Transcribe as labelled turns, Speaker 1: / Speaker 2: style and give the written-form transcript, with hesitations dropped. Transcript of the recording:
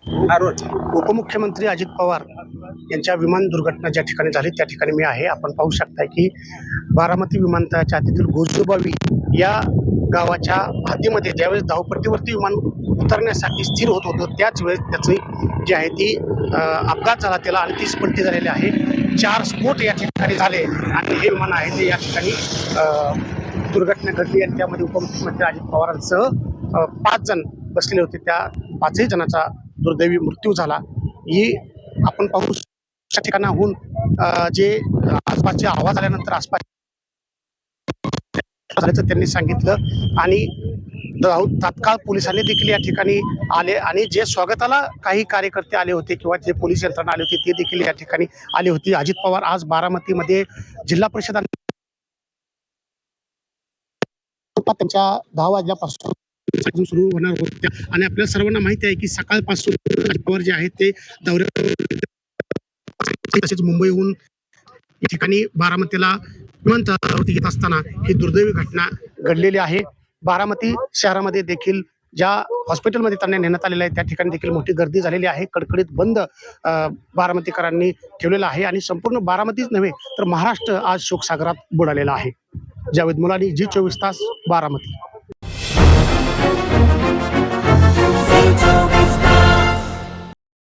Speaker 1: उपमुख्यमंत्री अजित पवार यांच्या विमान दुर्घटना ज्या ठिकाणी झाली त्या ठिकाणी मी आहे। आपण पाहू शकता की बारामती विमानतळाच्या हद्दीतील गोजोबावी या गावाच्या हद्दीमध्ये ज्यावेळेस धावपट्टीवरती विमान उतरण्यासाठी स्थिर होत होतं त्याच वेळेस त्याची जी आहे ती अपघात झाला त्याला आणि 30 पलटी झालेली आहे। 4 स्फोट या ठिकाणी झाले आणि हे विमान आहे ते या ठिकाणी दुर्घटना घडली आणि त्यामध्ये उपमुख्यमंत्री अजित पवारांसह 5 जण बसलेले होते। त्या 5ही जणांचा दुर्दैवी मृत्यू झाला। ही आपण पाहू ठिकाणाहून जे आसपासचे आवाज आल्यानंतर आसपास झाल्याचं त्यांनी सांगितलं आणि तात्काळ पोलिसांनी देखील या ठिकाणी आले आणि जे स्वागताला काही कार्यकर्ते आले होते किंवा जे पोलीस यंत्रणा आली होती ते देखील या ठिकाणी आली होती। अजित पवार आज बारामतीमध्ये जिल्हा परिषद त्यांच्या 10 वाजल्यापासून सुरू होणार होत्या आणि आपल्या सर्वांना माहिती आहे की सकाळपासून अजित पवार जे आहेत ते दौऱ्यावर तसेच मुंबईहून या ठिकाणी बारामतीला विमानतळावरती येत असताना ही दुर्दैवी घटना घडलेली आहे। बारामती शहरामध्ये देखील ज्या हॉस्पिटलमध्ये त्यांना नेण्यात आलेलं आहे त्या ठिकाणी देखील मोठी गर्दी झालेली आहे। कडकडीत बंद बारामतीकरांनी ठेवलेला आहे आणि संपूर्ण बारामतीच नव्हे तर महाराष्ट्र आज शोकसागरात बुडालेला आहे। जावेद मुलानी, G24 तास, बारामती।